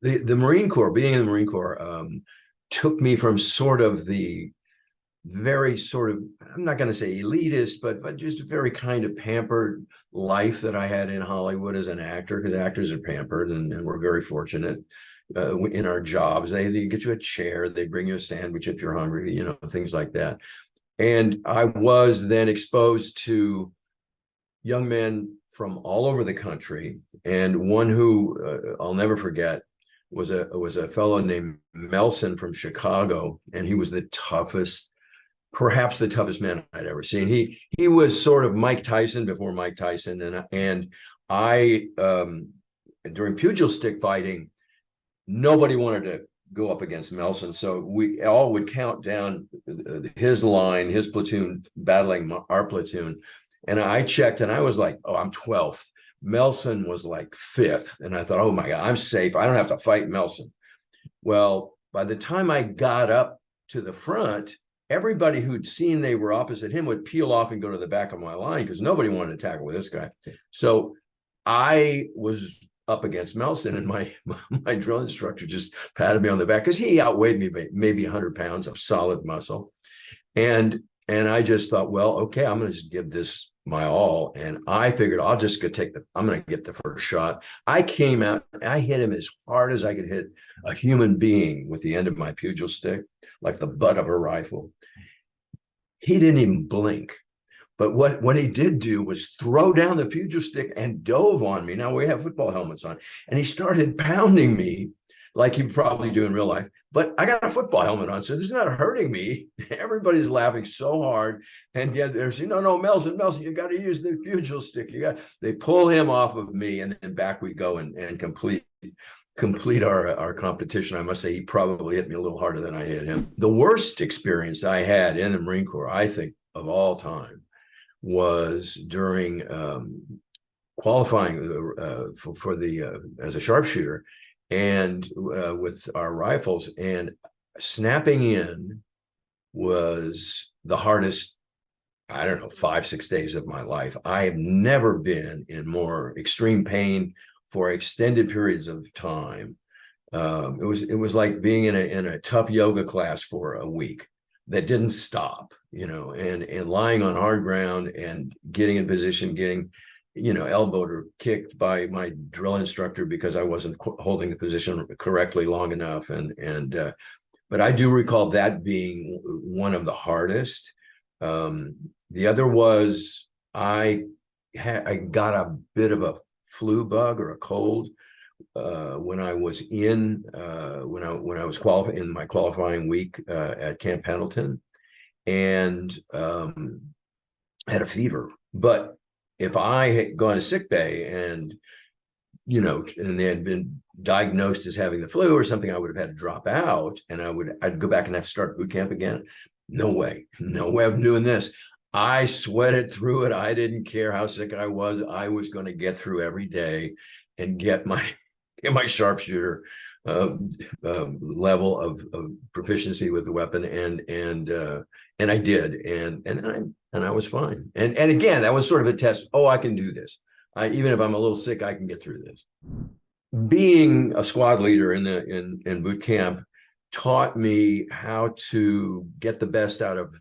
The Marine Corps, being in the Marine Corps, took me from sort of the very sort of, I'm not going to say elitist, but just a very kind of pampered life that I had in Hollywood as an actor, because actors are pampered and we're very fortunate in our jobs. They get you a chair, they bring you a sandwich if you're hungry, things like that. And I was then exposed to young men from all over the country, and one who I'll never forget was a fellow named Melson from Chicago, and he was the toughest, perhaps the toughest man I'd ever seen. He was sort of Mike Tyson before Mike Tyson, and I during pugil stick fighting, nobody wanted to go up against Melson, so we all would count down his line, his platoon battling our platoon, and I checked, and I was like, oh, I'm 12th. Melson was like 5th, and I thought, oh my God, I'm safe. I don't have to fight Melson. Well, by the time I got up to the front, everybody who'd seen they were opposite him would peel off and go to the back of my line because nobody wanted to tackle with this guy. So I was up against Melson, and my drill instructor just patted me on the back because he outweighed me by maybe 100 pounds of solid muscle. And I just thought, well, okay, I'm going to just give this my all. And I figured I'm going to get the first shot. I came out, I hit him as hard as I could hit a human being with the end of my pugil stick, like the butt of a rifle. He didn't even blink. But what he did do was throw down the pugil stick and dove on me. Now we have football helmets on, and he started pounding me like he'd probably do in real life. But I got a football helmet on, so this is not hurting me. Everybody's laughing so hard, and yet they're saying, "No, Melson, you got to use the pugil stick. They pull him off of me, and then back we go and complete our competition. I must say he probably hit me a little harder than I hit him. The worst experience I had in the Marine Corps, I think, of all time, was during qualifying for the as a sharpshooter, and with our rifles, and snapping in was the hardest, I don't know, 5-6 days of my life. I have never been in more extreme pain for extended periods of time. It was like being in a tough yoga class for a week that didn't stop, and lying on hard ground and getting in position, getting, elbowed or kicked by my drill instructor because I wasn't holding the position correctly long enough. But I do recall that being one of the hardest. The other was I got a bit of a flu bug or a cold when I was in my qualifying week at Camp Pendleton, and had a fever. But if I had gone to sick bay and they had been diagnosed as having the flu or something, I would have had to drop out, and I'd go back and have to start boot camp again. No way I'm doing this. I sweated through it. I didn't care how sick I was. I was going to get through every day and get my sharpshooter level of proficiency with the weapon, and I did, and I was fine. And again, that was sort of a test. Oh, I can do this. Even if I'm a little sick, I can get through this. Being a squad leader in boot camp taught me how to get the best out of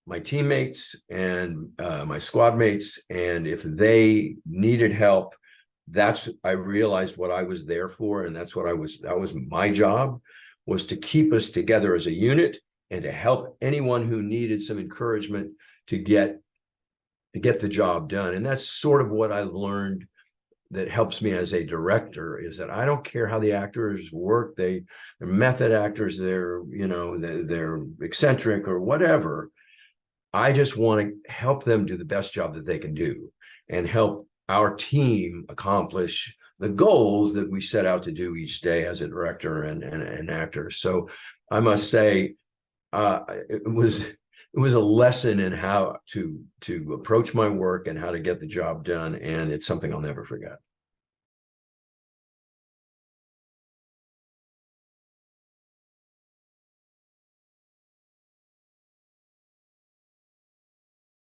my teammates and my squad mates, and if they needed help, I realized what I was there for, and that was my job, was to keep us together as a unit and to help anyone who needed some encouragement to get the job done. And that's sort of what I learned that helps me as a director, is that I don't care how the actors work. They're method actors, they're eccentric or whatever. I just want to help them do the best job that they can do and help our team accomplish the goals that we set out to do each day as a director and actor. So I must say, it was a lesson in how to approach my work and how to get the job done, and it's something I'll never forget.